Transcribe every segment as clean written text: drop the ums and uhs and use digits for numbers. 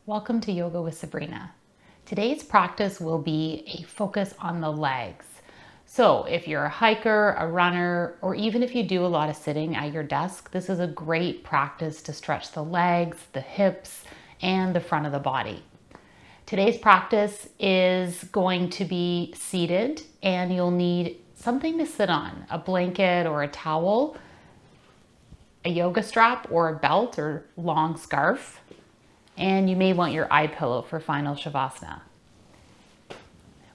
Welcome to Yoga with Sabrina. Today's practice will be a focus on the legs. So if you're a hiker, a runner, or even if you do a lot of sitting at your desk, this is a great practice to stretch the legs, the hips, and the front of the body. Today's practice is going to be seated, and you'll need something to sit on, a blanket or a towel, a yoga strap or a belt or long scarf, and you may want your eye pillow for final Shavasana.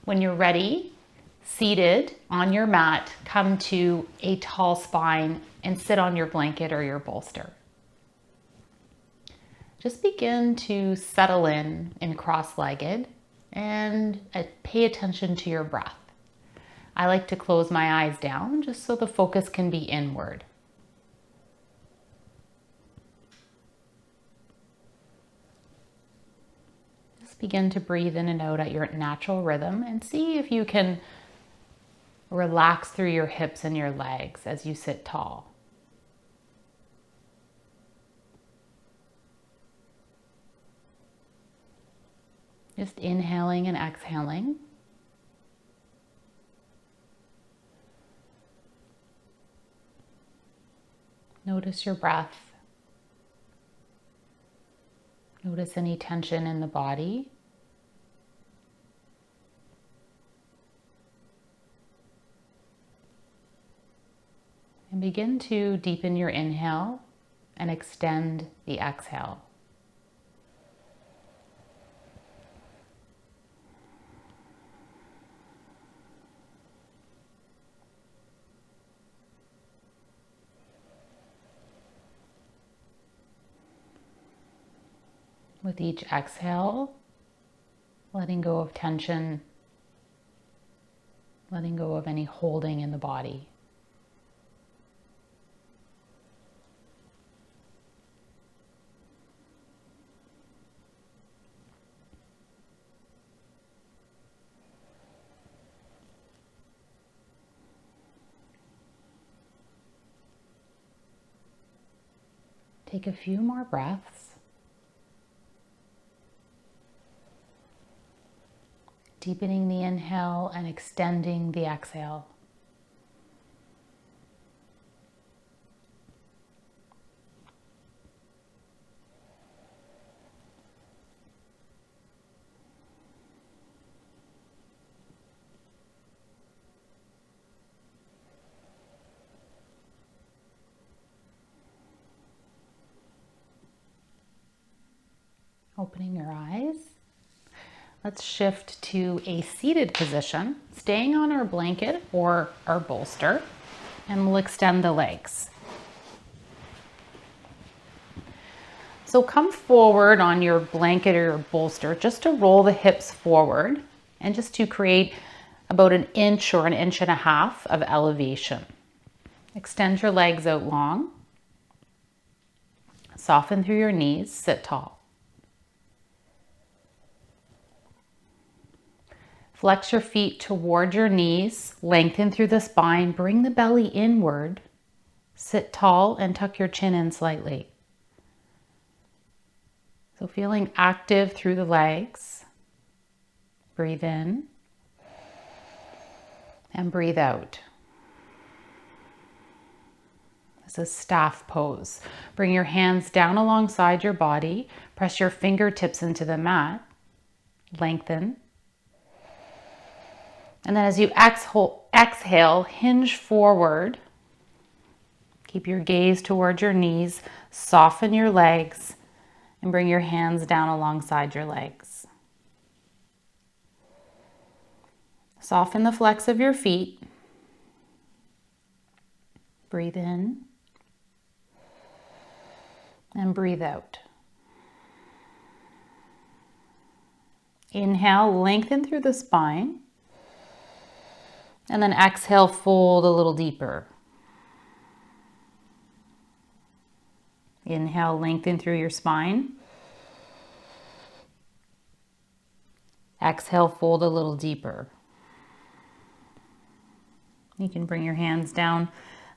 When you're ready, seated on your mat, come to a tall spine and sit on your blanket or your bolster. Just begin to settle in cross-legged and pay attention to your breath. I like to close my eyes down just so the focus can be inward. Begin to breathe in and out at your natural rhythm and see if you can relax through your hips and your legs as you sit tall. Just inhaling and exhaling. Notice your breath. Notice any tension in the body. And begin to deepen your inhale and extend the exhale. With each exhale, letting go of tension, letting go of any holding in the body. Take a few more breaths. Deepening the inhale and extending the exhale. Opening your eyes. Let's shift to a seated position, staying on our blanket or our bolster, and we'll extend the legs. So come forward on your blanket or your bolster just to roll the hips forward and just to create about an inch or an inch and a half of elevation. Extend your legs out long. Soften through your knees, sit tall. Flex your feet toward your knees, lengthen through the spine, bring the belly inward, sit tall and tuck your chin in slightly. So feeling active through the legs. Breathe in and breathe out. This is staff pose. Bring your hands down alongside your body, press your fingertips into the mat, lengthen. And then as you exhale, hinge forward. Keep your gaze towards your knees, soften your legs, and bring your hands down alongside your legs. Soften the flex of your feet. Breathe in and breathe out. Inhale, lengthen through the spine. And then exhale, fold a little deeper. Inhale, lengthen through your spine. Exhale, fold a little deeper. You can bring your hands down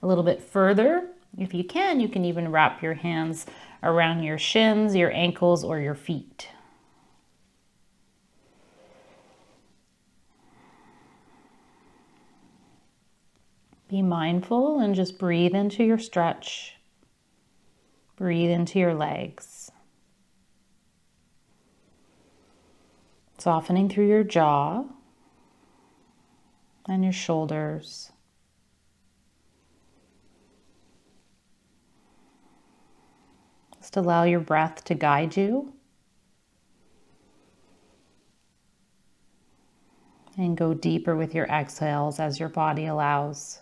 a little bit further. If you can even wrap your hands around your shins, your ankles, or your feet. Be mindful and just breathe into your stretch. Breathe into your legs. Softening through your jaw and your shoulders. Just allow your breath to guide you. And go deeper with your exhales as your body allows.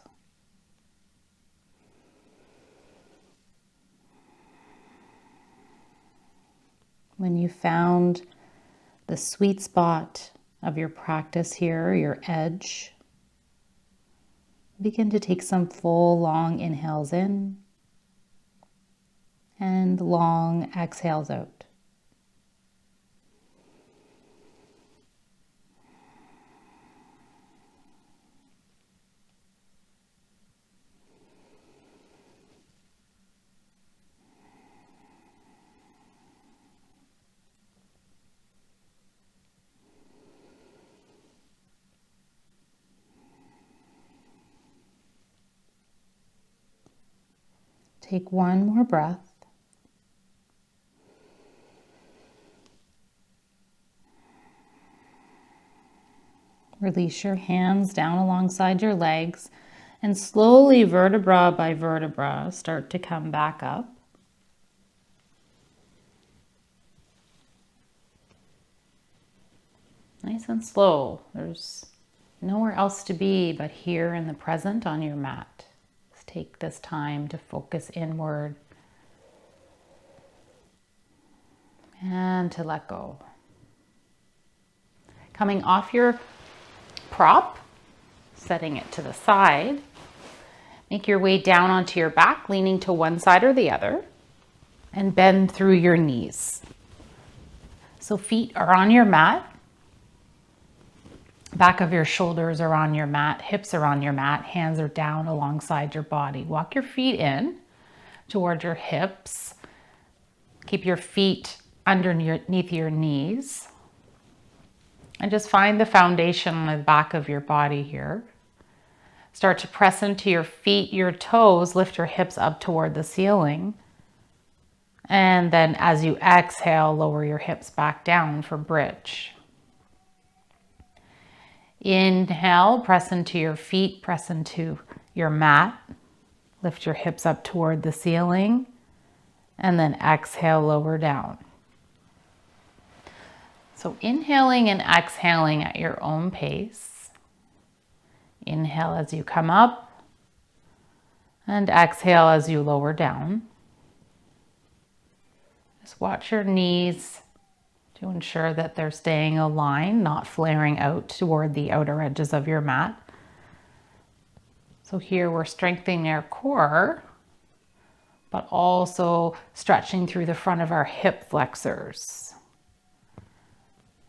When you found the sweet spot of your practice here, your edge, begin to take some full long inhales in and long exhales out. Take one more breath. Release your hands down alongside your legs and slowly, vertebra by vertebra, start to come back up. Nice and slow. There's nowhere else to be but here in the present on your mat. Just take this time to focus inward and to let go. Coming off your prop, setting it to the side, make your way down onto your back, leaning to one side or the other, and bend through your knees. So feet are on your mat. Back of your shoulders are on your mat, hips are on your mat, hands are down alongside your body. Walk your feet in towards your hips. Keep your feet underneath your knees. And just find the foundation on the back of your body here. Start to press into your feet, your toes, lift your hips up toward the ceiling. And then as you exhale, lower your hips back down for bridge. Inhale, press into your feet, press into your mat. Lift your hips up toward the ceiling. And then exhale, lower down. So inhaling and exhaling at your own pace. Inhale as you come up and exhale as you lower down. Just watch your knees to ensure that they're staying aligned, not flaring out toward the outer edges of your mat. So here we're strengthening our core, but also stretching through the front of our hip flexors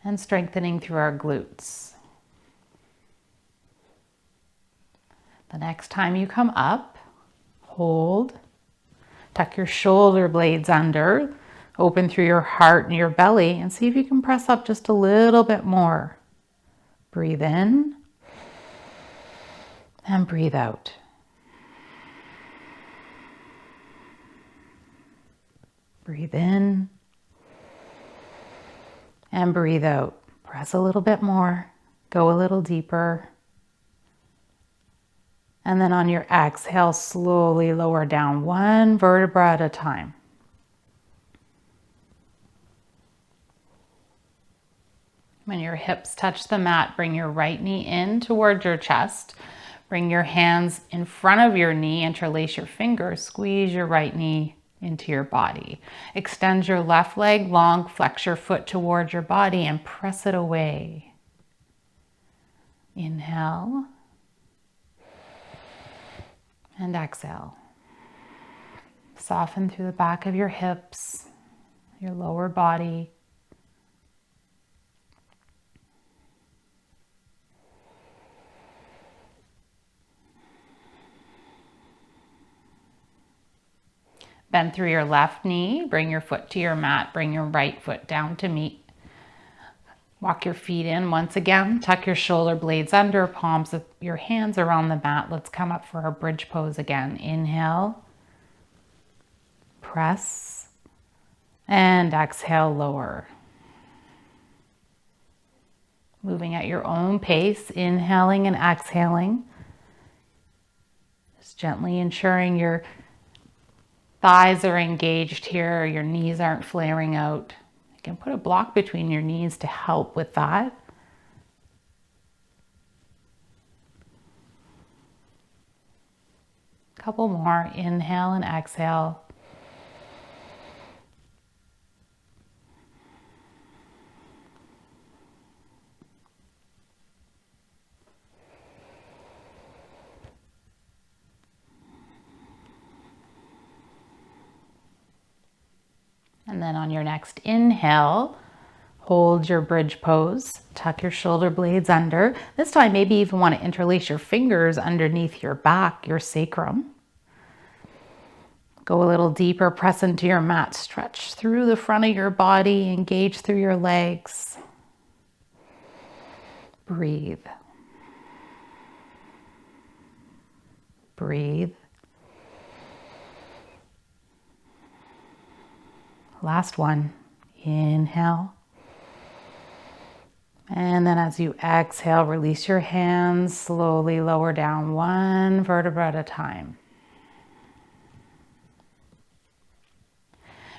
and strengthening through our glutes. The next time you come up, hold, tuck your shoulder blades under, open through your heart and your belly, and see if you can press up just a little bit more. Breathe in and breathe out. Breathe in and breathe out. Press a little bit more, go a little deeper. And then on your exhale, slowly lower down one vertebra at a time. When your hips touch the mat, bring your right knee in towards your chest. Bring your hands in front of your knee, interlace your fingers, squeeze your right knee into your body. Extend your left leg long, flex your foot towards your body and press it away. Inhale and exhale. Soften through the back of your hips, your lower body. Bend through your left knee, bring your foot to your mat, bring your right foot down to meet. Walk your feet in once again. Tuck your shoulder blades under, palms of your hands around the mat. Let's come up for our bridge pose again. Inhale, press, and exhale, lower. Moving at your own pace, inhaling and exhaling. Just gently ensuring your thighs are engaged here, your knees aren't flaring out. You can put a block between your knees to help with that. Couple more, inhale and exhale. And then on your next inhale, hold your bridge pose, tuck your shoulder blades under. This time, maybe even want to interlace your fingers underneath your back, your sacrum. Go a little deeper, press into your mat, stretch through the front of your body, engage through your legs. Breathe. Breathe. Last one. Inhale. And then as you exhale, release your hands, slowly lower down one vertebra at a time.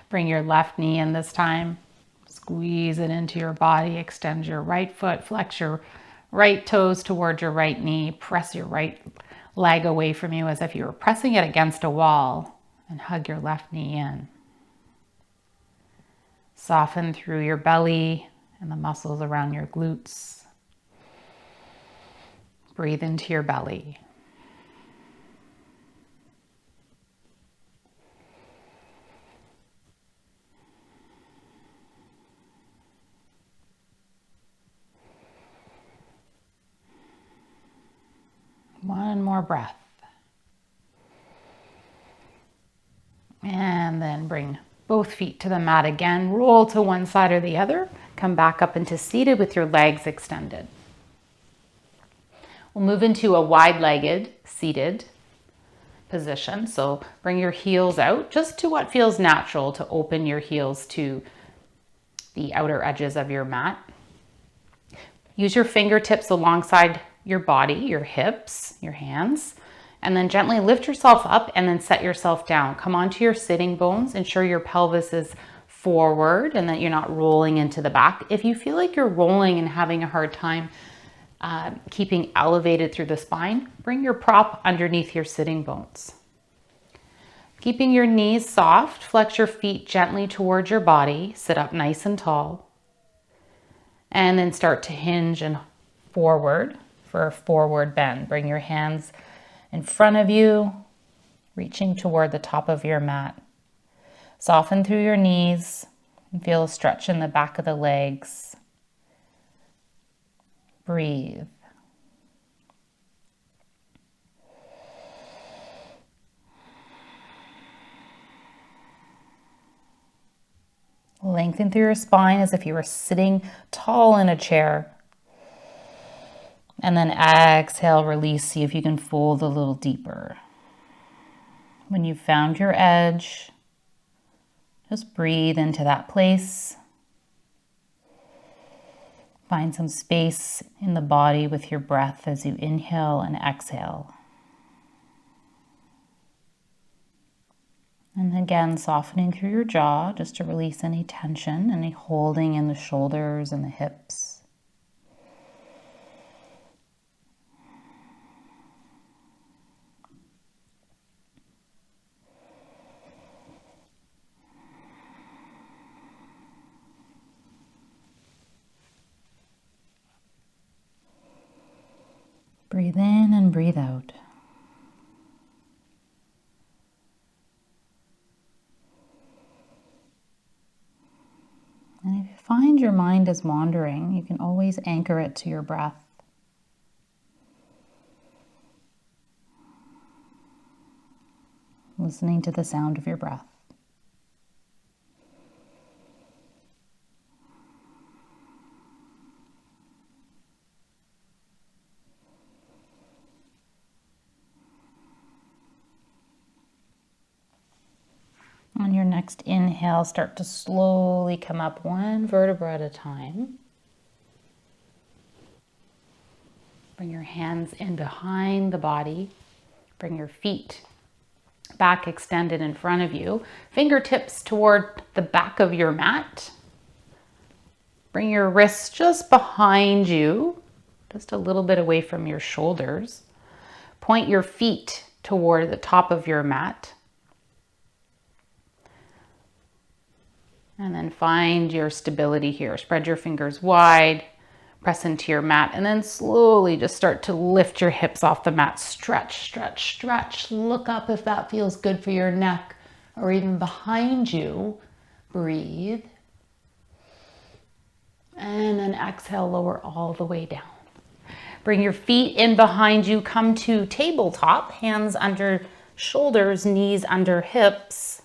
Bring your left knee in this time. Squeeze it into your body. Extend your right foot. Flex your right toes toward your right knee. Press your right leg away from you as if you were pressing it against a wall. And hug your left knee in. Soften through your belly and the muscles around your glutes. Breathe into your belly. One more breath. And then bring both feet to the mat again. Roll to one side or the other. Come back up into seated with your legs extended. We'll move into a wide-legged seated position. So bring your heels out just to what feels natural, to open your heels to the outer edges of your mat. Use your fingertips alongside your body, your hips, your hands, and then gently lift yourself up and then set yourself down. Come onto your sitting bones. Ensure your pelvis is forward and that you're not rolling into the back. If you feel like you're rolling and having a hard time keeping elevated through the spine, bring your prop underneath your sitting bones. Keeping your knees soft, flex your feet gently towards your body. Sit up nice and tall. And then start to hinge and forward for a forward bend. Bring your hands in front of you, reaching toward the top of your mat. Soften through your knees and feel a stretch in the back of the legs. Breathe. Lengthen through your spine as if you were sitting tall in a chair. And then exhale, release. See if you can fold a little deeper. When you've found your edge, just breathe into that place. Find some space in the body with your breath as you inhale and exhale. And again, softening through your jaw just to release any tension, any holding in the shoulders and the hips. Breathe in and breathe out. And if you find your mind is wandering, you can always anchor it to your breath. Listening to the sound of your breath. Next inhale, start to slowly come up one vertebra at a time. Bring your hands in behind the body. Bring your feet back extended in front of you. Fingertips toward the back of your mat. Bring your wrists just behind you, just a little bit away from your shoulders. Point your feet toward the top of your mat. And then find your stability here. Spread your fingers wide, press into your mat, and then slowly just start to lift your hips off the mat. Stretch, stretch, stretch. Look up if that feels good for your neck or even behind you. Breathe. And then exhale, lower all the way down. Bring your feet in behind you. Come to tabletop, hands under shoulders, knees under hips.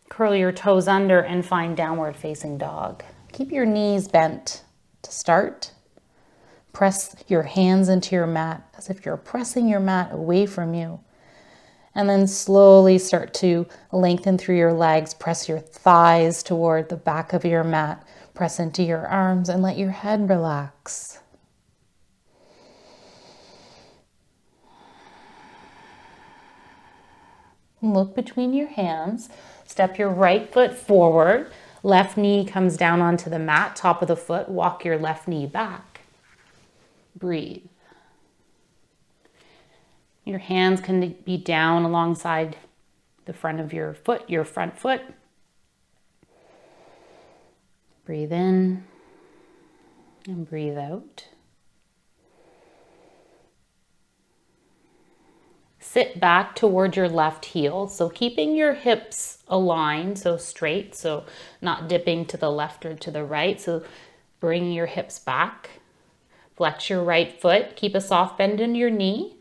Curl your toes under and find downward facing dog. Keep your knees bent to start. Press your hands into your mat as if you're pressing your mat away from you. And then slowly start to lengthen through your legs. Press your thighs toward the back of your mat. Press into your arms and let your head relax. Look between your hands. Step your right foot forward. Left knee comes down onto the mat, top of the foot. Walk your left knee back. Breathe. Your hands can be down alongside the front of your foot, your front foot. Breathe in and breathe out. Sit back toward your left heel. So keeping your hips aligned, so straight, so not dipping to the left or to the right. So bring your hips back. Flex your right foot. Keep a soft bend in your knee.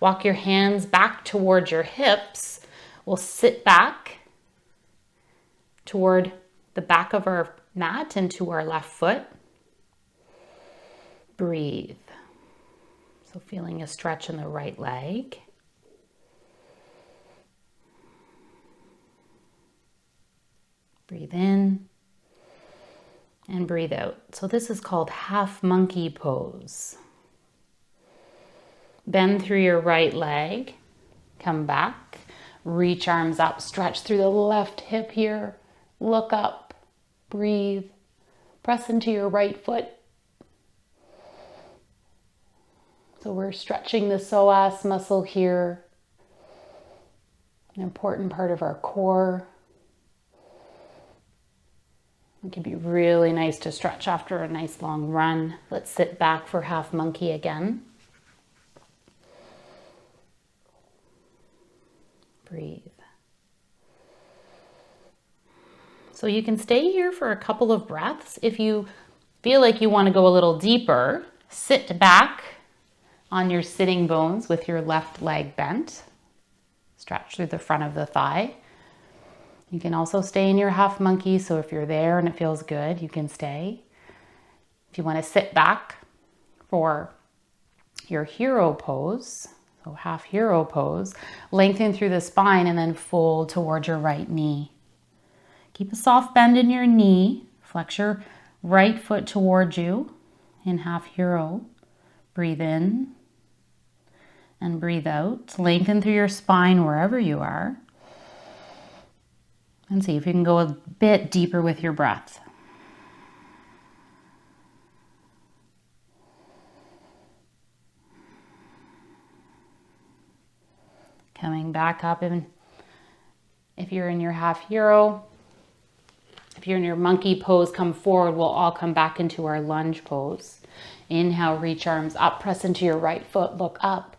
Walk your hands back towards your hips. We'll sit back toward the back of our mat and to our left foot. Breathe. So feeling a stretch in the right leg. Breathe in and breathe out. So this is called half monkey pose. Bend through your right leg, come back, reach arms up, stretch through the left hip here, look up, breathe, press into your right foot. So we're stretching the psoas muscle here, an important part of our core. It can be really nice to stretch after a nice long run. Let's sit back for half monkey again. Breathe. So you can stay here for a couple of breaths. If you feel like you want to go a little deeper, sit back on your sitting bones with your left leg bent. Stretch through the front of the thigh. You can also stay in your half monkey, so if you're there and it feels good, you can stay. If you want to sit back for your hero pose, so half hero pose, lengthen through the spine and then fold towards your right knee. Keep a soft bend in your knee. Flex your right foot towards you in half hero. Breathe in and breathe out. Lengthen through your spine wherever you are. And see if you can go a bit deeper with your breath. Coming back up, and if you're in your half hero, if you're in your monkey pose, come forward. We'll all come back into our lunge pose. Inhale, reach arms up, press into your right foot, look up.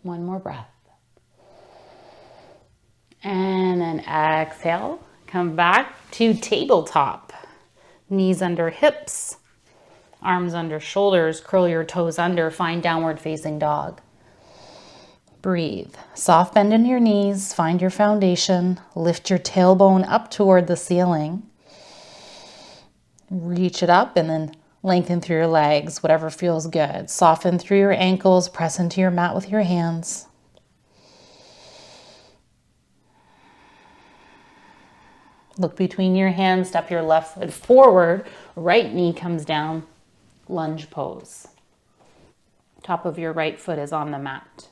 One more breath. And then exhale, come back to tabletop. Knees under hips, arms under shoulders, curl your toes under, find downward facing dog. Breathe. Soft bend in your knees, find your foundation, lift your tailbone up toward the ceiling. Reach it up and then Lengthen through your legs, whatever feels good. Soften through your ankles, press into your mat with your hands. Look between your hands, step your left foot forward, right knee comes down, lunge pose. Top of your right foot is on the mat.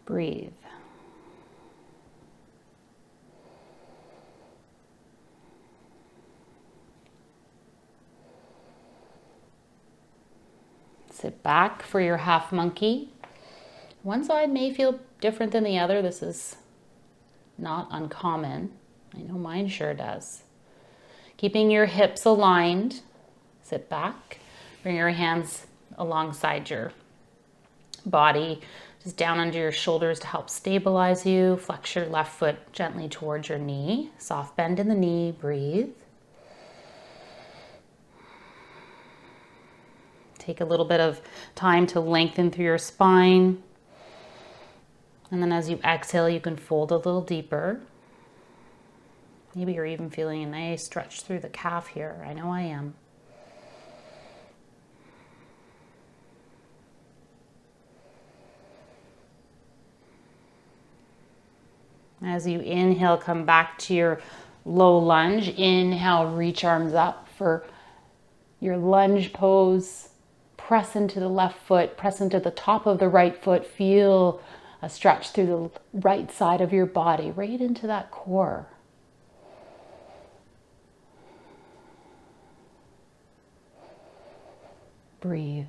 Breathe. Sit back for your half monkey. One side may feel different than the other. This is not uncommon. I know mine sure does. Keeping your hips aligned, sit back. Bring your hands alongside your body, just down under your shoulders to help stabilize you. Flex your left foot gently towards your knee. Soft bend in the knee, breathe. Take a little bit of time to lengthen through your spine. And then as you exhale, you can fold a little deeper. Maybe you're even feeling a nice stretch through the calf here. I know I am. As you inhale, come back to your low lunge. Inhale, reach arms up for your lunge pose. Press into the left foot, press into the top of the right foot. Feel a stretch through the right side of your body, right into that core. Breathe.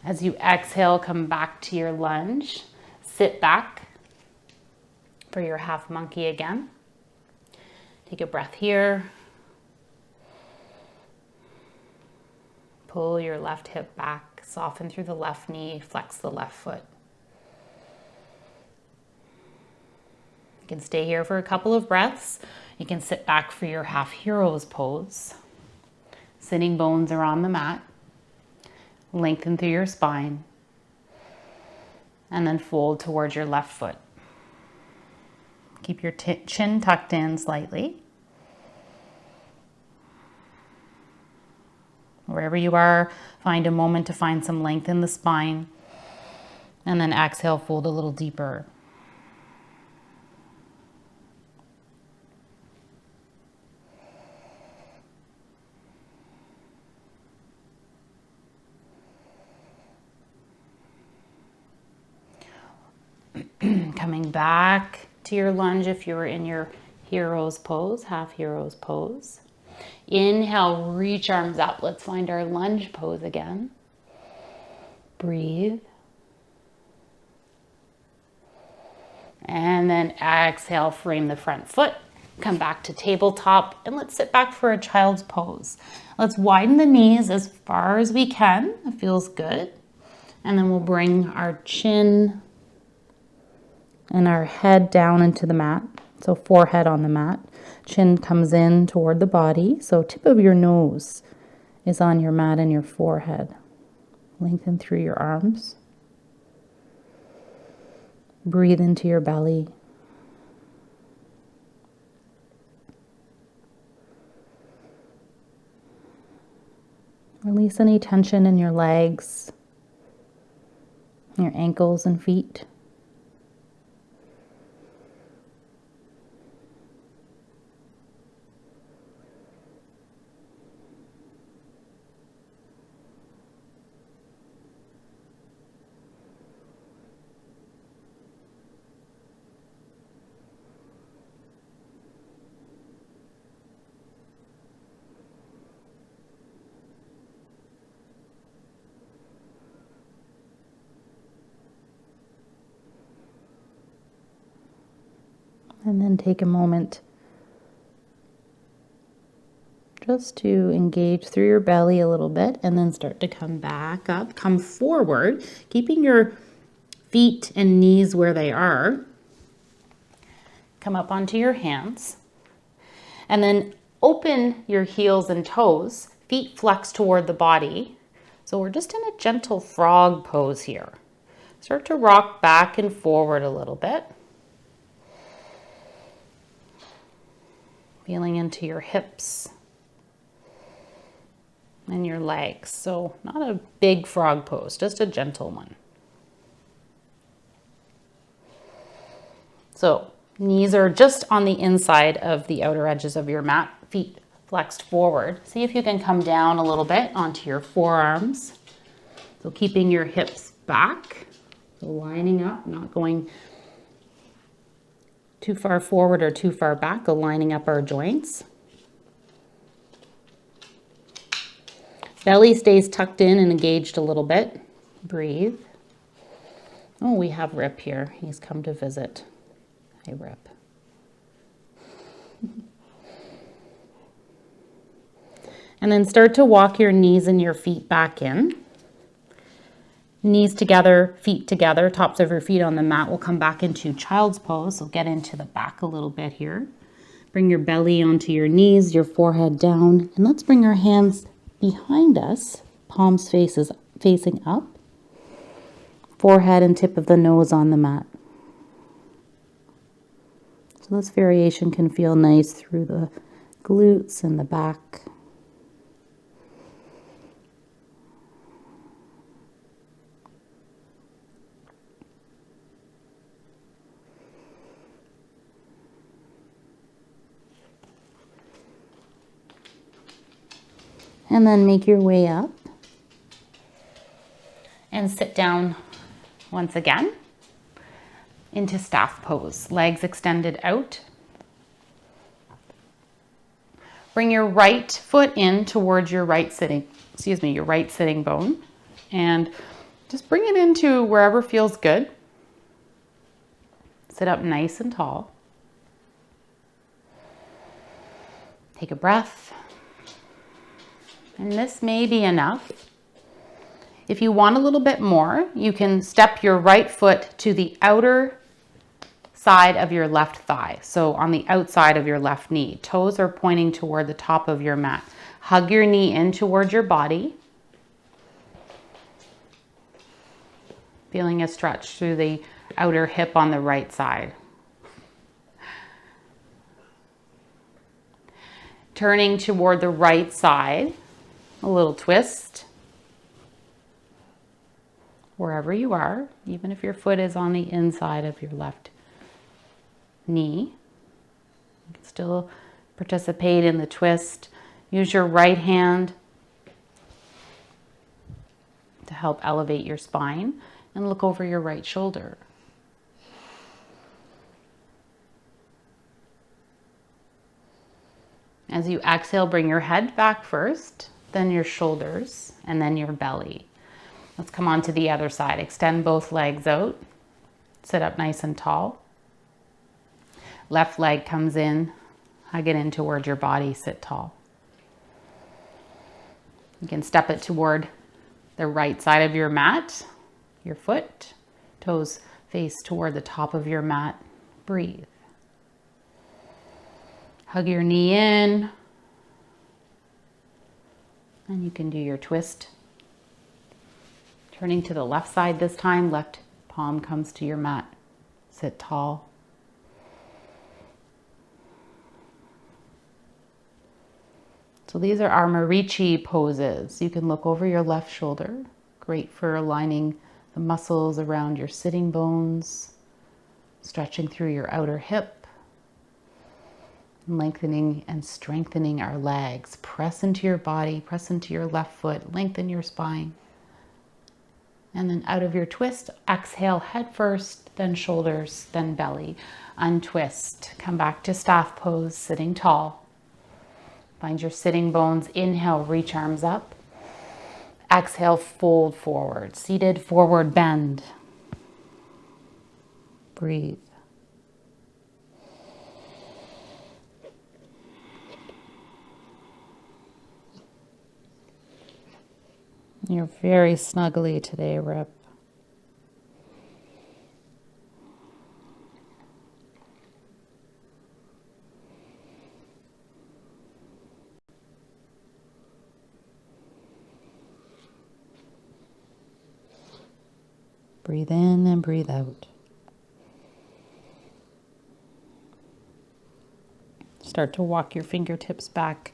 As you exhale, come back to your lunge. Sit back for your half monkey again. Take a breath here. Pull your left hip back, soften through the left knee, flex the left foot. You can stay here for a couple of breaths. You can sit back for your half heroes pose. Sitting bones are on the mat. Lengthen through your spine. And then fold towards your left foot. Keep your chin tucked in slightly. Wherever you are, find a moment to find some length in the spine. And then exhale, fold a little deeper. Coming back to your lunge if you were in your hero's pose, half hero's pose. Inhale, reach arms up. Let's find our lunge pose again. Breathe. And then exhale, frame the front foot. Come back to tabletop and let's sit back for a child's pose. Let's widen the knees as far as we can. It feels good. And then we'll bring our chin and our head down into the mat. So forehead on the mat. Chin comes in toward the body. So tip of your nose is on your mat and your forehead. Lengthen through your arms. Breathe into your belly. Release any tension in your legs, your ankles and feet. And then take a moment just to engage through your belly a little bit and then start to come back up, come forward, keeping your feet and knees where they are. Come up onto your hands and then open your heels and toes, feet flex toward the body. So we're just in a gentle frog pose here. Start to rock back and forward a little bit. Feeling into your hips and your legs. So not a big frog pose, just a gentle one. So knees are just on the inside of the outer edges of your mat, feet flexed forward. See if you can come down a little bit onto your forearms. So keeping your hips back, so lining up, not going too far forward or too far back, lining up our joints. Belly stays tucked in and engaged a little bit. Breathe. Oh, we have Rip here. He's come to visit. Hey, Rip. And then start to walk your knees and your feet back in. Knees together, feet together, tops of your feet on the mat. We'll come back into child's pose. So get into the back a little bit here. Bring your belly onto your knees, your forehead down. And let's bring our hands behind us, palms facing up. Forehead and tip of the nose on the mat. So this variation can feel nice through the glutes and the back. And then make your way up and sit down once again into staff pose. Legs extended out. Bring your right foot in towards your right sitting bone, and just bring it into wherever feels good. Sit up nice and tall. Take a breath. And this may be enough. If you want a little bit more, you can step your right foot to the outer side of your left thigh. So on the outside of your left knee. Toes are pointing toward the top of your mat. Hug your knee in towards your body. Feeling a stretch through the outer hip on the right side. Turning toward the right side. A little twist. Wherever you are, even if your foot is on the inside of your left knee. You can still participate in the twist. Use your right hand to help elevate your spine and look over your right shoulder. As you exhale, bring your head back first, then your shoulders, and then your belly. Let's come on to the other side. Extend both legs out. Sit up nice and tall. Left leg comes in. Hug it in towards your body. Sit tall. You can step it toward the right side of your mat. Your foot. Toes face toward the top of your mat. Breathe. Hug your knee in. And you can do your twist. Turning to the left side this time, left palm comes to your mat. Sit tall. So these are our Marichi poses. You can look over your left shoulder. Great for aligning the muscles around your sitting bones, stretching through your outer hip. Lengthening and strengthening our legs. Press into your body, press into your left foot, lengthen your spine. And then out of your twist, exhale head first, then shoulders, then belly. Untwist. Come back to staff pose, sitting tall. Find your sitting bones. Inhale, reach arms up. Exhale, fold forward. Seated forward bend. Breathe. You're very snuggly today, Rip. Breathe in and breathe out. Start to walk your fingertips back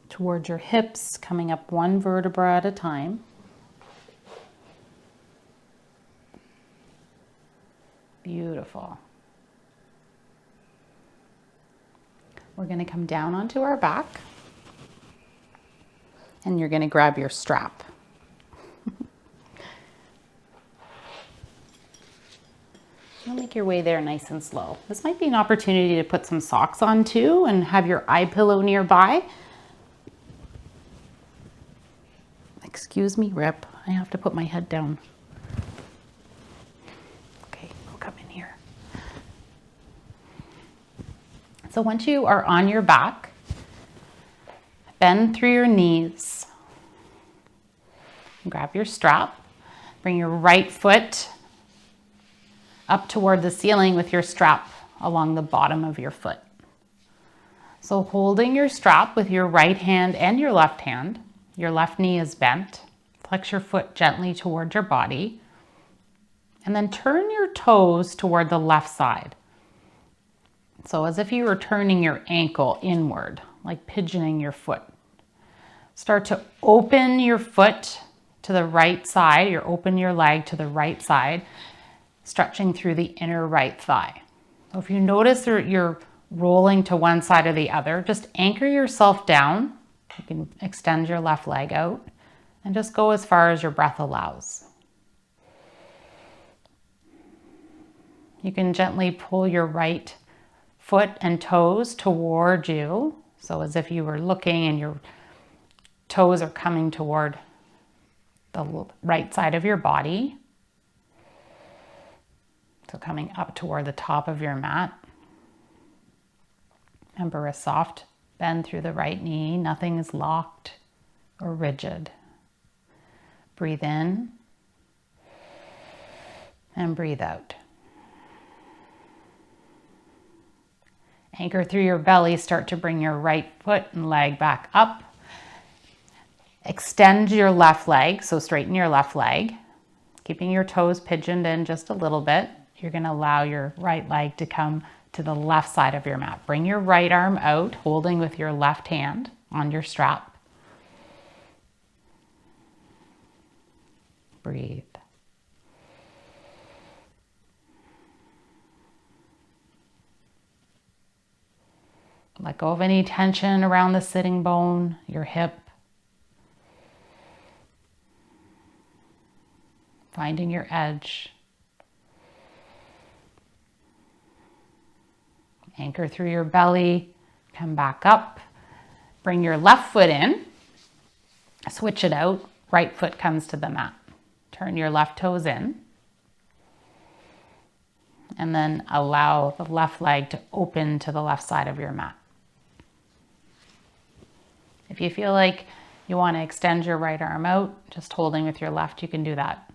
towards your hips, coming up one vertebra at a time. Beautiful. We're going to come down onto our back, and you're going to grab your strap. You'll make your way there nice and slow. This might be an opportunity to put some socks on too and have your eye pillow nearby. Excuse me, Rip. I have to put my head down. Okay, I'll come in here. So once you are on your back, bend through your knees. Grab your strap. Bring your right foot up toward the ceiling with your strap along the bottom of your foot. So holding your strap with your right hand and your left hand, your left knee is bent. Flex your foot gently toward your body. And then turn your toes toward the left side. So as if you were turning your ankle inward, like pigeoning your foot. Start to open your foot to the right side, or open your leg to the right side, stretching through the inner right thigh. So if you notice that you're rolling to one side or the other, just anchor yourself down. You can extend your left leg out and just go as far as your breath allows. You can gently pull your right foot and toes toward you. So as if you were looking and your toes are coming toward the right side of your body. So coming up toward the top of your mat. Remember, a soft bend through the right knee. Nothing is locked or rigid. Breathe in and breathe out. Anchor through your belly. Start to bring your right foot and leg back up. Extend your left leg, so straighten your left leg. Keeping your toes pigeoned in just a little bit. You're going to allow your right leg to come to the left side of your mat. Bring your right arm out, holding with your left hand on your strap. Breathe. Let go of any tension around the sitting bone, your hip. Finding your edge. Anchor through your belly, come back up. Bring your left foot in, switch it out, right foot comes to the mat. Turn your left toes in, and then allow the left leg to open to the left side of your mat. If you feel like you want to extend your right arm out, just holding with your left, you can do that.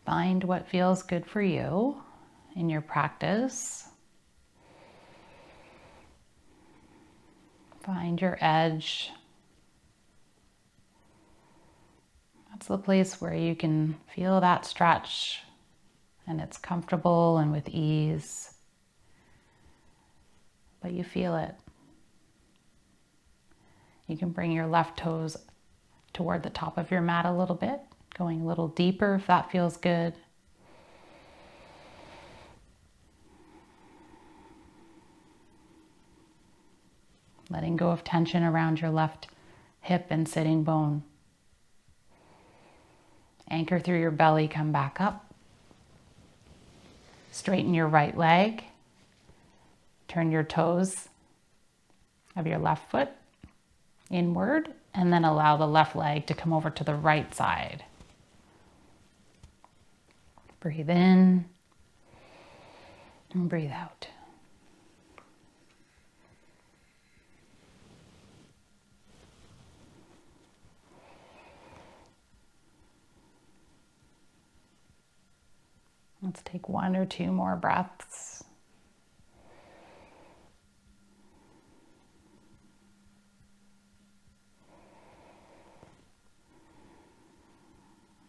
Find what feels good for you in your practice. Find your edge. That's the place where you can feel that stretch and it's comfortable and with ease, but you feel it. You can bring your left toes toward the top of your mat a little bit. Going a little deeper if that feels good. Letting go of tension around your left hip and sitting bone. Anchor through your belly, come back up. Straighten your right leg. Turn your toes of your left foot inward, and then allow the left leg to come over to the right side. Breathe in and breathe out. Let's take 1 or 2 more breaths.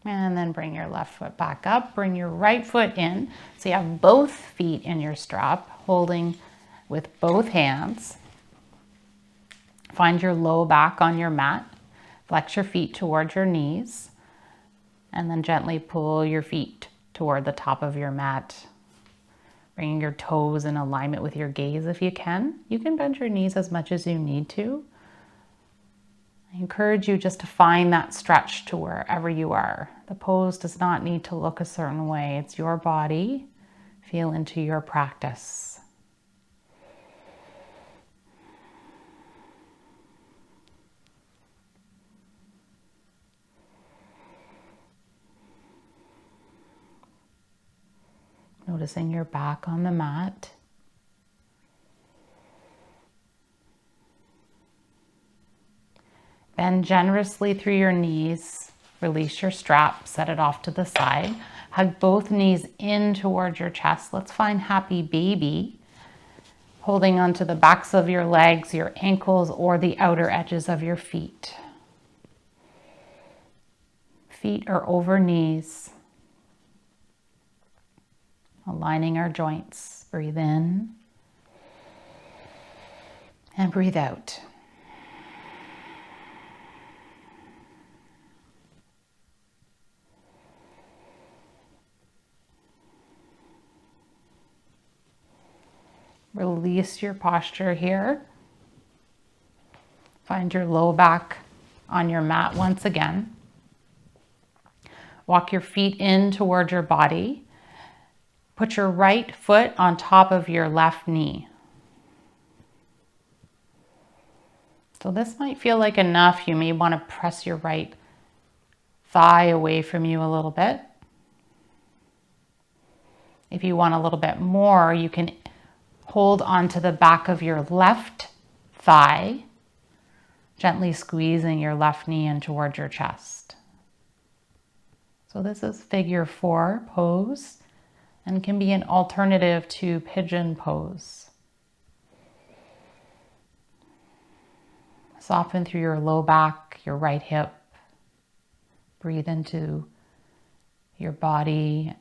And then bring your left foot back up. Bring your right foot in. So you have both feet in your strap, holding with both hands. Find your low back on your mat. Flex your feet towards your knees. And then gently pull your feet toward the top of your mat. Bringing your toes in alignment with your gaze if you can. You can bend your knees as much as you need to. I encourage you just to find that stretch to wherever you are. The pose does not need to look a certain way. It's your body. Feel into your practice. Noticing your back on the mat. Bend generously through your knees. Release your strap, set it off to the side. Hug both knees in towards your chest. Let's find happy baby. Holding onto the backs of your legs, your ankles, or the outer edges of your feet. Feet are over knees. Aligning our joints. Breathe in and breathe out. Release your posture here. Find your low back on your mat once again. Walk your feet in towards your body. Put your right foot on top of your left knee. So this might feel like enough. You may want to press your right thigh away from you a little bit. If you want a little bit more, you can hold onto the back of your left thigh, gently squeezing your left knee in towards your chest. So this is figure 4 pose and can be an alternative to pigeon pose. Soften through your low back, your right hip. Breathe into your body,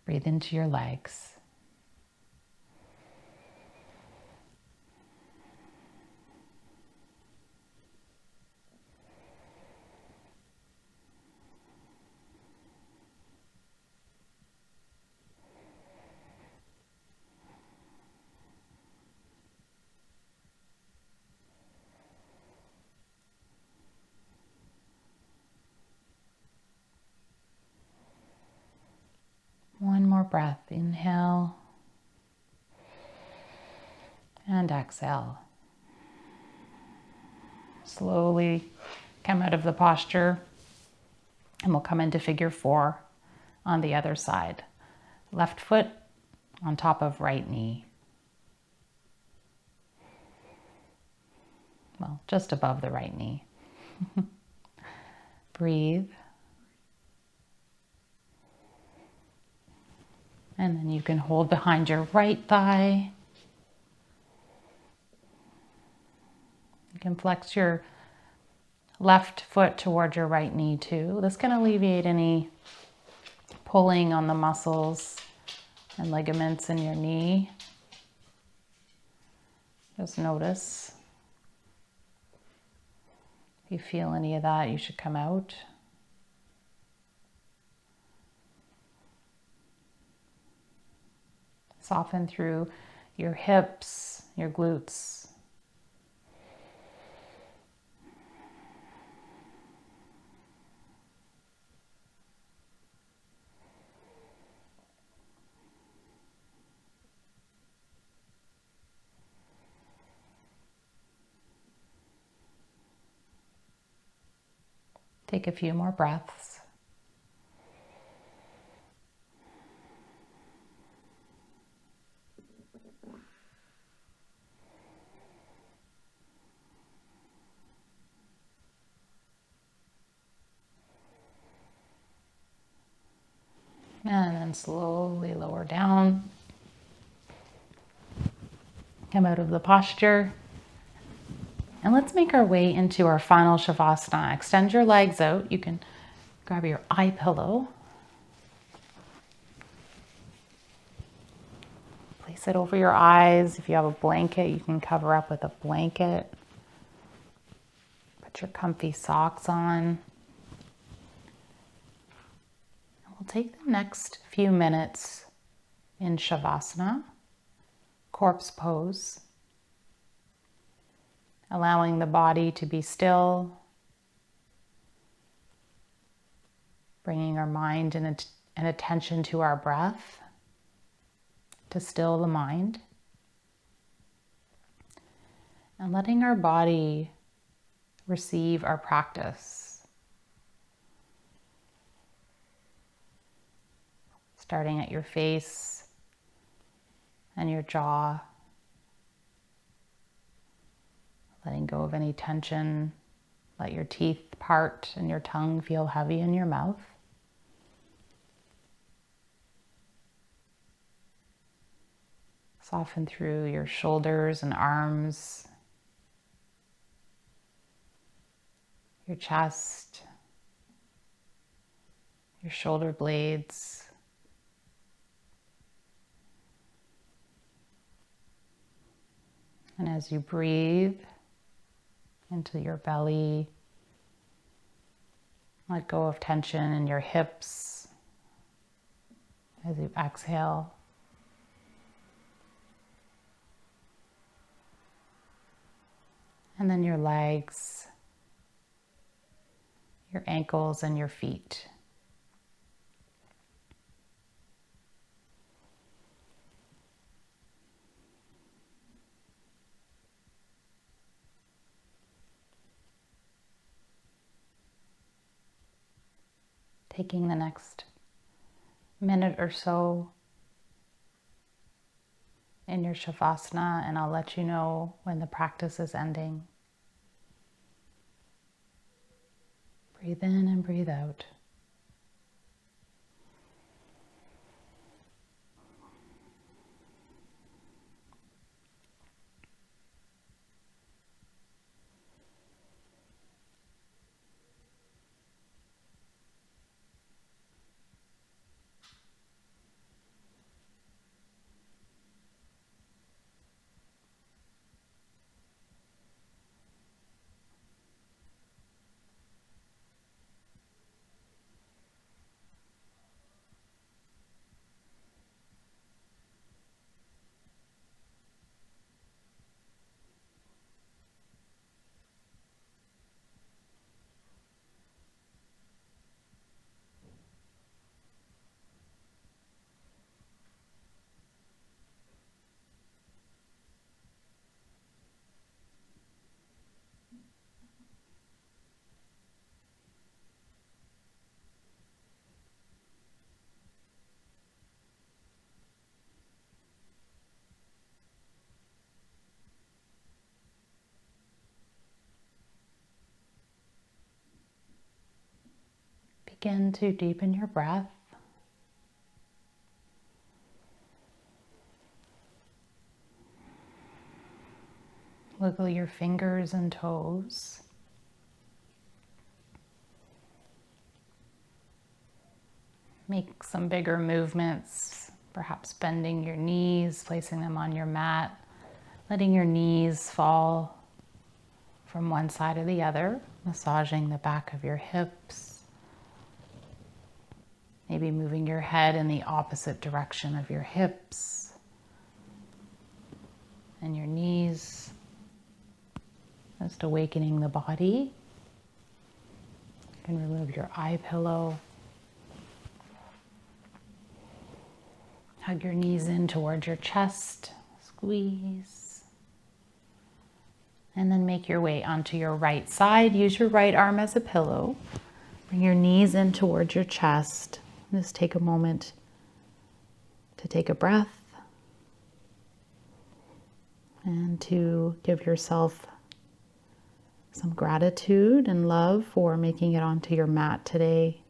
breathe into your legs. One more breath. Inhale and exhale. Slowly come out of the posture and we'll come into figure 4 on the other side. Left foot on top of right knee. Well, just above the right knee. Breathe. And then you can hold behind your right thigh. You can flex your left foot towards your right knee too. This can alleviate any pulling on the muscles and ligaments in your knee. Just notice. If you feel any of that, you should come out. Soften through your hips, your glutes. Take a few more breaths. And then slowly lower down. Come out of the posture. And let's make our way into our final Shavasana. Extend your legs out. You can Grab your eye pillow. Place it over your eyes. If you have a blanket, you can cover up with a blanket. Put your comfy socks on. We'll take the next few minutes in Shavasana, corpse pose, allowing the body to be still, bringing our mind and attention to our breath to still the mind, and letting our body receive our practice. Starting at your face and your jaw, letting go of any tension. Let your teeth part and your tongue feel heavy in your mouth. Soften through your shoulders and arms, your chest, your shoulder blades. And as you breathe into your belly, let go of tension in your hips as you exhale. And then your legs, your ankles, and your feet. Taking the next minute or so in your Shavasana, and I'll let you know when the practice is ending. Breathe in and breathe out. Begin to deepen your breath. Wiggle your fingers and toes. Make some bigger movements, perhaps bending your knees, placing them on your mat, letting your knees fall from one side or the other, massaging the back of your hips. Maybe moving your head in the opposite direction of your hips and your knees. Just awakening the body. You can remove your eye pillow. Hug your knees in towards your chest. Squeeze. And then make your way onto your right side. Use your right arm as a pillow. Bring your knees in towards your chest. Just take a moment to take a breath and to give yourself some gratitude and love for making it onto your mat today.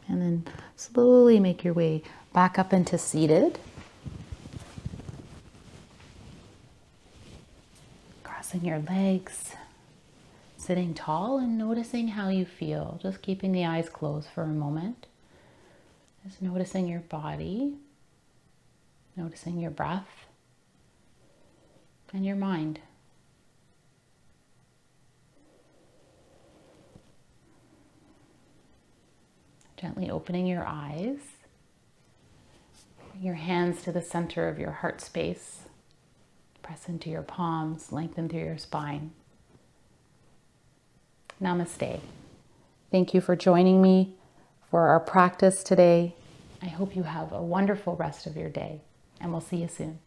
And then slowly make your way back up into seated. Crossing your legs, sitting tall and noticing how you feel. Just keeping the eyes closed for a moment. Just noticing your body, noticing your breath, and your mind. Gently opening your eyes. Bring your hands to the center of your heart space. Press into your palms, lengthen through your spine. Namaste. Thank you for joining me for our practice today. I hope you have a wonderful rest of your day, and we'll see you soon.